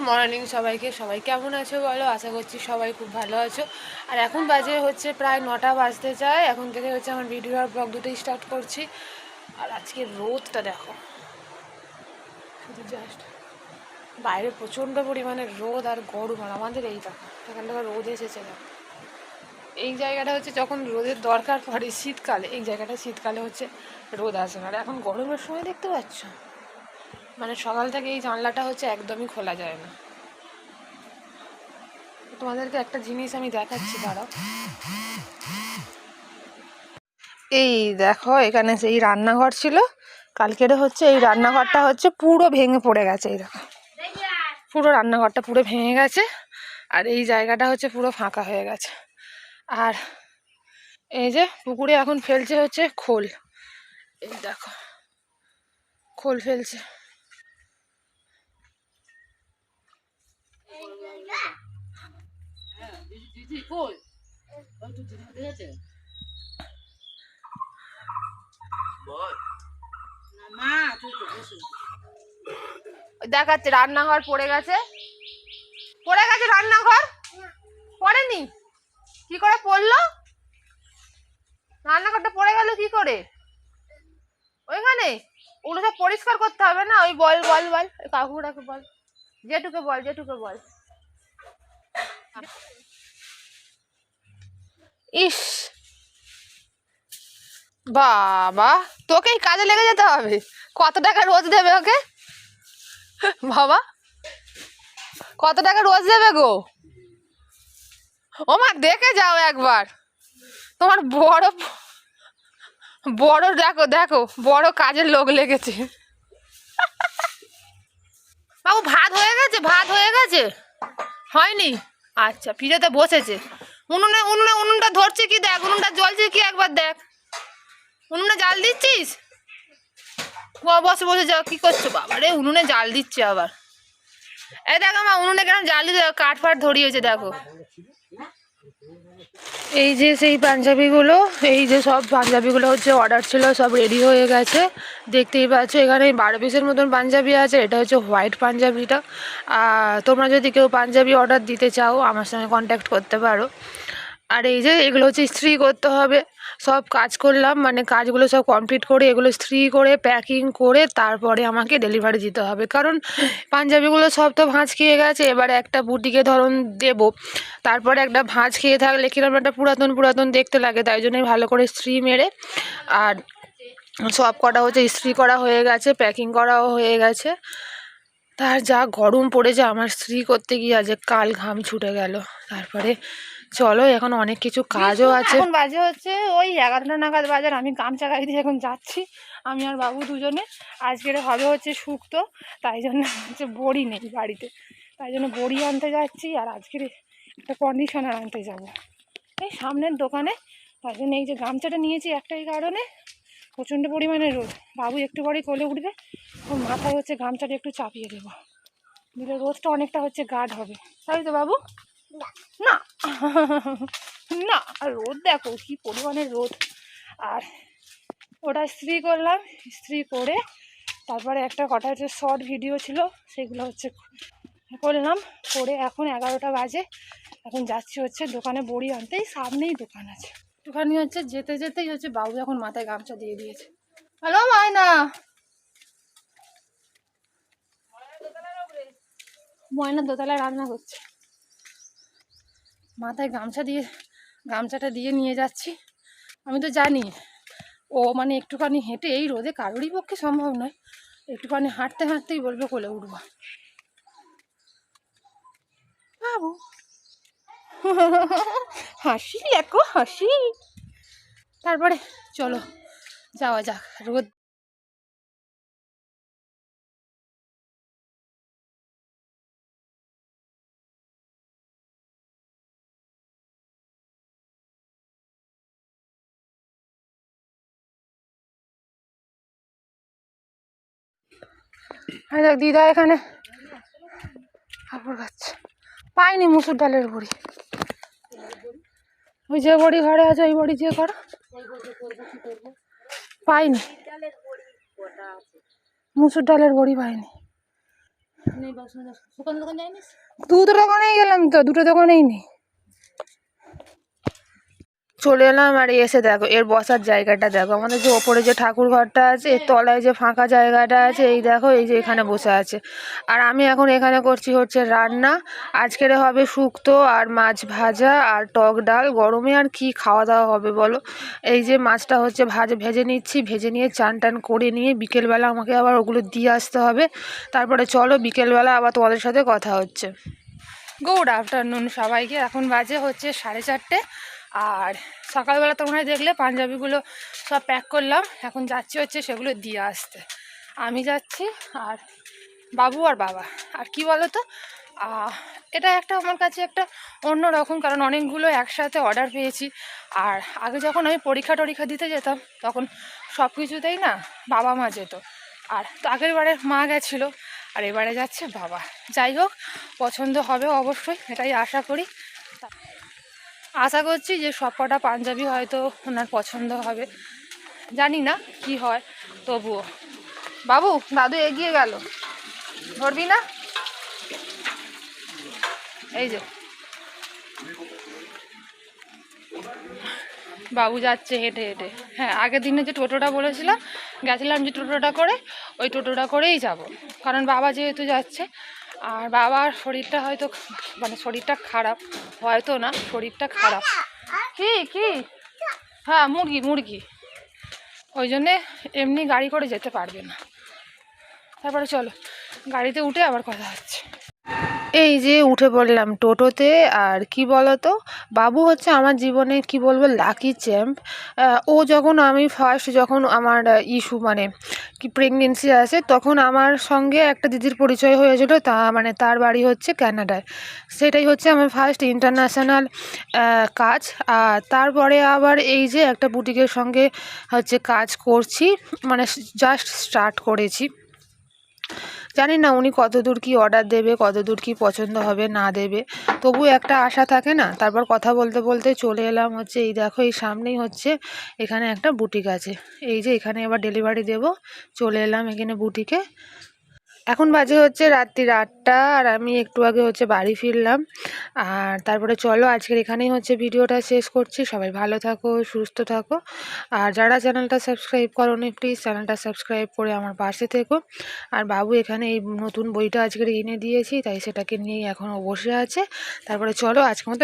Morning সবাইকে। সবাই কেমন আছো বলো? আশা করছি সবাই খুব ভালো আছো। আর এখন বাজে হচ্ছে প্রায় 9টা বাজতে চায়। এখন থেকে হচ্ছে আমার ভিডিও আর ব্লগ দুটোই স্টার্ট করছি। আর আজকে রোদটা দেখো, শুধু জাস্ট বাইরে প্রচণ্ড পরিমাণে রোদ আর গরম। আর আমাদের এই দেখো এখান থেকে রোদ এসেছে না। এই জায়গাটা হচ্ছে যখন রোদের দরকার পড়ে শীতকালে, এই জায়গাটা শীতকালে হচ্ছে রোদ আসে না। আর এখন গরমের সময় দেখতে পাচ্ছ মানে সকাল থেকে এই জানলাটা হচ্ছে একদমই খোলা যায় না। তোমাদেরকে একটা জিনিস আমি দেখাচ্ছি, দাঁড়াও। এই দেখো, এখানে সেই রান্নাঘর ছিল কালকের, হচ্ছে এই রান্নাঘরটা হচ্ছে পুরো ভেঙে পড়ে গেছে। এই দেখো পুরো রান্নাঘরটা পুরো ভেঙে গেছে। আর এই জায়গাটা হচ্ছে পুরো ফাঁকা হয়ে গেছে। আর এই যে পুকুরে এখন ফেলছে হচ্ছে খোল। এই দেখো খোল ফেলছে। দেখাচ্ছে রান্নাঘর পড়ে গেছে, পড়ে গেছে রান্নাঘর। পড়েনি, কি করে পড়লো? রান্নাঘরটা পড়ে গেল কি করে? ওইখানে ওগুলো সব পরিষ্কার করতে হবে না? ওই বল বল বল কাকুরাকে বল, জেঠুকে বল, জেঠুকে বল। ইস বাবা, তোকেই কাজে লেগে যেতে হবে। কত টাকা রোজ দেবে ওকে বাবা? কত টাকা রোজ দেবে গো? ও মা, দেখে যাও একবার। তোমার বড় বড় দেখো দেখো বড় কাজের লোক লেগেছে। বাবু ভাত হয়ে গেছে? ভাত হয়ে গেছে? হয়নি? আচ্ছা, পিঠেতে বসেছে। উনুনে উনুনে উনুনটা ধরছে কি দেখ, উনুনটা জ্বলছে কি একবার দেখ। উনুনে জাল দিচ্ছিস? বসে বসে যাও, কি করছো? বাবা রে, উনুনে জাল দিচ্ছে আবার। এই দেখো মা, উনুনে কেন জাল দিতে, কাঠ ফাট ধরিয়েছে দেখো। এই যে সেই পাঞ্জাবিগুলো, এই যে সব পাঞ্জাবিগুলো হচ্ছে অর্ডার ছিল, সব রেডি হয়ে গেছে। দেখতেই পাচ্ছ এখানে 12 পিসের মতন পাঞ্জাবি আছে। এটা হচ্ছে হোয়াইট পাঞ্জাবিটা। তোমরা যদি কেউ পাঞ্জাবি অর্ডার দিতে চাও আমার সঙ্গে কন্ট্যাক্ট করতে পারো। আর এই যে এগুলো হচ্ছে ইস্ত্রি করতে হবে। সব কাজ করলাম, মানে কাজগুলো সব কমপ্লিট করে এগুলো ইস্ত্রি করে প্যাকিং করে তারপরে আমাকে ডেলিভারি দিতে হবে। কারণ পাঞ্জাবিগুলো সব তো ভাঁজ খেয়ে গেছে। এবারে একটা বুটিকে ধরুন দেবো, তারপরে একটা ভাঁজ খেয়ে থাকলে কিরকম একটা পুরাতন পুরাতন দেখতে লাগে। তাই জন্যই ভালো করে ইস্ত্রি মেরে আর সব কটা হচ্ছে ইস্ত্রি করা হয়ে গেছে, প্যাকিং করাও হয়ে গেছে। তার যা গরম পড়েছে আমার ইস্ত্রি করতে গিয়ে আজ কাল ঘাম ছুটে গেল। তারপরে চলো, এখন অনেক কিছু কাজও আছে। এখন বাজে হচ্ছে ওই 11টা নাগাদ বাজার। আমি গামছা গায়ে দিয়ে এখন যাচ্ছি, আমি আর বাবু দুজনে। আজকের হবে হচ্ছে শুক্তো, তাই জন্য হচ্ছে বড়ি নেই বাড়িতে, তাই জন্য বড়ি আনতে যাচ্ছি। আর আজকের একটা কন্ডিশনার আনতে যাব এই সামনের দোকানে। তাই জন্য এই যে গামছাটা নিয়েছি একটাই কারণে, প্রচণ্ড পরিমাণে রোদ। বাবু একটু পরেই কোলে উঠবে, ওর মাথায় হচ্ছে গামছাটা একটু চাপিয়ে দেবো, দিলে রোদটা অনেকটা হচ্ছে গাঢ় হবে। তাই তো বাবু? না না, আর রোদ দেখো কি পরিমাণে রোদ। আর ওটা ইস্ত্রি করলাম, ইস্ত্রি করে তারপরে একটা কটা হচ্ছে শর্ট ভিডিও ছিল সেগুলো হচ্ছে করলাম, করে এখন 11টা বাজে। এখন যাচ্ছি হচ্ছে দোকানে বড়ি আনতেই, সামনেই দোকান আছে। একটুখানি হচ্ছে যেতে যেতেই হচ্ছে বাবু এখন মাথায় গামছা দিয়ে দিয়েছে। হ্যালো মায়না, ময়না দোতলায় রান্না করছে, মাথায় গামছাটা দিয়ে নিয়ে যাচ্ছি। আমি তো জানি ও মানে একটুখানি হেঁটে, এই রোদে কারোরই পক্ষে সম্ভব নয়, একটুখানি হাঁটতে হাঁটতেই বলবে কোলে উঠবো। বাবু হাসি, দেখো হাসি। তারপরে চলো যাওয়া যাক। রোদ দিদা এখানে কাপড় খাচ্ছে। পাইনি মুসুর ডালের বড়ি, ওই যে বড়ি ঘরে আছে ওই বড়ি দিয়ে করো। পাইনি মুসুর ডালের বড়ি, পাইনি। দুটো দোকানেই গেলাম তো, দুটো দোকানেই নেই। চলে এলাম আর এসে দেখো এর বসার জায়গাটা দেখো, আমাদের যে ওপরে যে ঠাকুর ঘরটা আছে এর তলায় যে ফাঁকা জায়গাটা আছে, এই দেখো এই যে এখানে বসে আছে। আর আমি এখন এখানে করছি হচ্ছে রান্না। আজকের হবে শুক্তো আর মাছ ভাজা আর টক ডাল। গরমে আর কি খাওয়া দাওয়া হবে বলো। এই যে মাছটা হচ্ছে ভেজে নিচ্ছি, ভেজে নিয়ে চান টান করে নিয়ে বিকেলবেলা আমাকে আবার ওগুলো দিয়ে আসতে হবে। তারপরে চলো বিকেলবেলা আবার তোমাদের সাথে কথা হচ্ছে। গুড আফটারনুন সবাইকে। এখন বাজে হচ্ছে 4:30। আর সকালবেলা তোমরা দেখলে পাঞ্জাবিগুলো সব প্যাক করলাম, এখন যাচ্ছি হচ্ছে সেগুলো দিয়ে আসতে। আমি যাচ্ছি আর বাবু আর বাবা। আর কি বলো তো, এটা একটা আমার কাছে একটা অন্য রকম, কারণ অনেকগুলো একসাথে অর্ডার পেয়েছি। আর আগে যখন আমি পরীক্ষা দিতে যেতাম তখন সব কিছুতেই না বাবা মা যেত, আর আগের বারে মা গেছিলো, আর এবারে যাচ্ছে বাবা। যাই হোক, পছন্দ হবে অবশ্যই, এটাই আশা করি। আশা করছি যে সব কটা পাঞ্জাবি হয়তো ওনার পছন্দ হবে, জানি না কি হয় তবুও। বাবু দাদু এগিয়ে গেল, ধরবি না? এই যে বাবু যাচ্ছে হেঁটে হেঁটে। হ্যাঁ, আগের দিনে যে টোটোটা বলেছিলাম, গেছিলাম যে টোটোটা করে, ওই টোটোটা করেই যাব, কারণ বাবা যেহেতু যাচ্ছে। আর বাবার শরীরটা হয়তো মানে শরীরটা খারাপ, হয়তো না শরীরটা খারাপ। কি কি? হ্যাঁ মুরগি, ওই জন্যে এমনি গাড়ি করে যেতে পারবে না। তারপরে চলো গাড়িতে উঠে আবার কথা হচ্ছে। এই যে উঠে পড়লাম টোটোতে। আর কি বলতো, বাবু হচ্ছে আমার জীবনে কি বলবো লাকি চ্যাম্প। ও যখন যখন আমার ইস্যু মানে কি প্রেগনেন্সি আছে, তখন আমার সঙ্গে একটা দিদির পরিচয় হয়েছিল, মানে তার বাড়ি হচ্ছে কানাডায়। সেটাই হচ্ছে আমার ফার্স্ট ইন্টারন্যাশনাল কাজ। আর তারপরে আবার এই যে একটা বুটিকের সঙ্গে হচ্ছে কাজ করছি, মানে জাস্ট স্টার্ট করেছি। জানি না উনি কতদূর কি অর্ডার দেবে, কতদূর কি পছন্দ হবে না দেবে, তবু একটা আশা থাকে না। তারপর কথা বলতে বলতে চলে এলাম হচ্ছে, এই দেখো এই সামনেই হচ্ছে এখানে একটা বুটিক আছে। এই যে এখানে এবার ডেলিভারি দেব, চলে এলাম এখানে বুটিকে। এখন বাজে হচ্ছে রাত্রি 8টা, আর আমি একটু আগে হচ্ছে বাড়ি ফিরলাম। আর তারপরে চলো আজকের এখানেই হচ্ছে ভিডিওটা শেষ করছি। সবাই ভালো থাকো, সুস্থ থাকো। আর যারা চ্যানেলটা সাবস্ক্রাইব করোনি প্লিজ চ্যানেলটা সাবস্ক্রাইব করে আমার পাশে থেকো। আর বাবু এখানে এই নতুন বইটা আজকের এনে দিয়েছি, তাই সেটাকে নিয়েই এখনও বসে আছে। তারপরে চলো আজকের মতো